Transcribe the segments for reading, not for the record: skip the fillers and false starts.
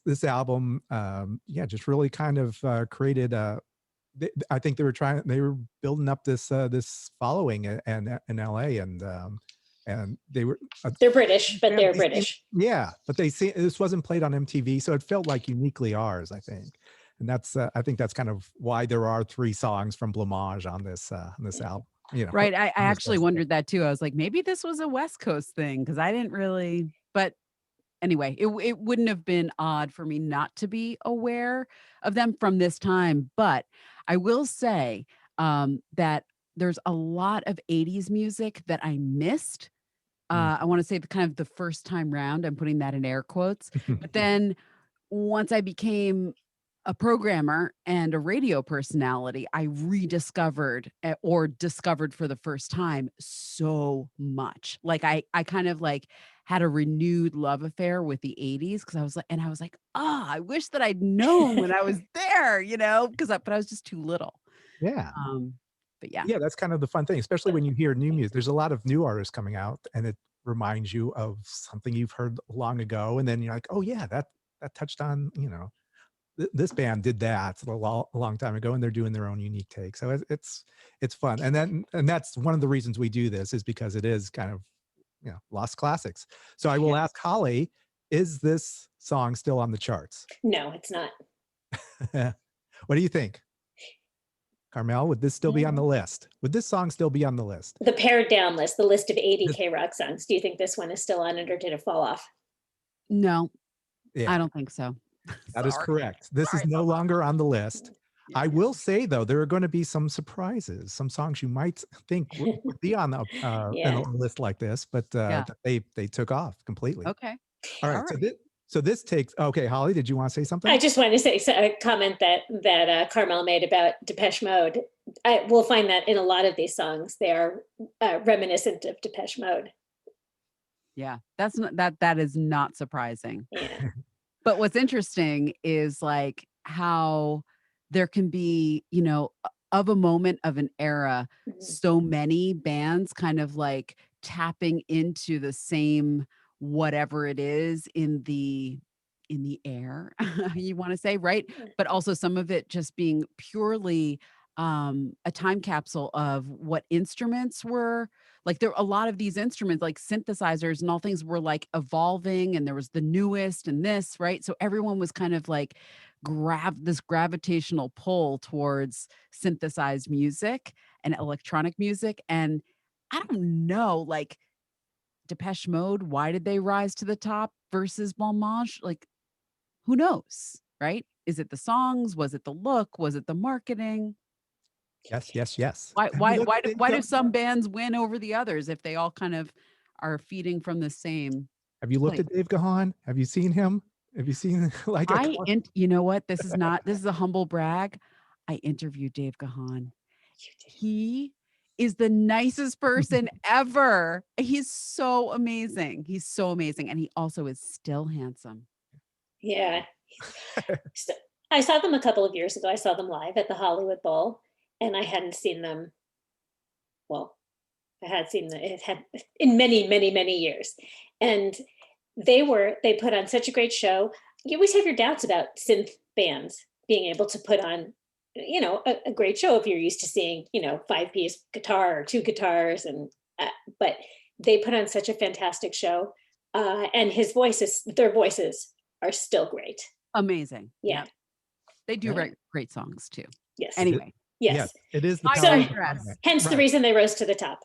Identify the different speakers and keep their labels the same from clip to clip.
Speaker 1: this album, just really kind of created a. I think they were building up this following in LA, and they were
Speaker 2: They're British, but
Speaker 1: yeah,
Speaker 2: they're British.
Speaker 1: but they see this wasn't played on MTV, so it felt like uniquely ours, I think. And that's I think that's kind of why there are 3 songs from Blamage on this album.
Speaker 3: Right. I
Speaker 1: on this
Speaker 3: actually
Speaker 1: festival.
Speaker 3: wondered that too. I was like, maybe this was a West Coast thing because I didn't really, but anyway, it wouldn't have been odd for me not to be aware of them from this time. But I will say that there's a lot of 80s music that I missed. I want to say the kind of the first time round, I'm putting that in air quotes. But then once I became a programmer and a radio personality, I rediscovered or discovered for the first time so much. Like I kind of like had a renewed love affair with the 80s because I was like, I wish that I'd known when I was there, but I was just too little.
Speaker 1: Yeah.
Speaker 3: But yeah.
Speaker 1: Yeah, that's kind of the fun thing, especially when you hear new music. There's a lot of new artists coming out, and it reminds you of something you've heard long ago, and then you're like, oh yeah, that touched on, this band did that a long time ago, and they're doing their own unique take. So it's fun, and that's one of the reasons we do this, is because it is kind of lost classics. So I will ask Holly, is this song still on the charts?
Speaker 2: No, it's not.
Speaker 1: What do you think? Carmel, would this still be on the list? Would this song still be on the list?
Speaker 2: The pared down list, the list of 80 K-Rock songs. Do you think this one is still on it, or did it fall off?
Speaker 3: No,
Speaker 1: Yeah.
Speaker 3: I don't think so.
Speaker 1: That is correct. This is no longer on the list.
Speaker 3: Yeah.
Speaker 1: I will say, though, there are going to be some surprises, some songs you might think would be on in a list like this, but they took off completely.
Speaker 3: Okay.
Speaker 1: All right. So this takes. Okay, Holly, did you want to say something?
Speaker 2: I just wanted to say a comment that Carmel made about Depeche Mode. We'll find that in a lot of these songs, they are reminiscent of Depeche Mode.
Speaker 3: Yeah, that is not surprising.
Speaker 2: Yeah.
Speaker 3: But what's interesting is like how there can be, of a moment of an era, so many bands kind of like tapping into the same whatever it is in the air, you want to say, right? But also some of it just being purely a time capsule of what instruments were. Like there a lot of these instruments like synthesizers and all things were like evolving, and there was the newest and this, right? So everyone was kind of like this gravitational pull towards synthesized music and electronic music. And I don't know, like Depeche Mode, why did they rise to the top versus Blamage? Like, who knows, right? Is it the songs? Was it the look? Was it the marketing?
Speaker 1: Yes.
Speaker 3: Why do some bands win over the others if they all kind of are feeding from the same?
Speaker 1: Have you looked at Dave Gahan? Have you seen him? Have you seen like
Speaker 3: you know what? This is a humble brag. I interviewed Dave Gahan. He is the nicest person ever. He's so amazing. And he also is still handsome.
Speaker 2: Yeah. So, I saw them a couple of years ago. I saw them live at the Hollywood Bowl, and I hadn't seen them. Well, I had seen them in many, many, many years. And they put on such a great show. You always have your doubts about synth bands being able to put on, a great show if you're used to seeing, 5-piece guitar or 2 guitars, but they put on such a fantastic show. And their voices are still great.
Speaker 3: Amazing.
Speaker 2: Yeah.
Speaker 3: They do write great songs too.
Speaker 2: Yes.
Speaker 3: Anyway.
Speaker 2: Yes.
Speaker 1: It is the
Speaker 2: hence the reason they rose to the top.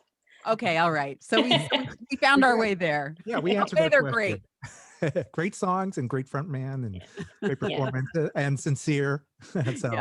Speaker 3: Okay, all right. So we found our way there.
Speaker 1: Yeah, we answered
Speaker 3: okay,
Speaker 1: that
Speaker 3: they're
Speaker 1: question.
Speaker 3: Great.
Speaker 1: Great songs and great front man and great performance and sincere. So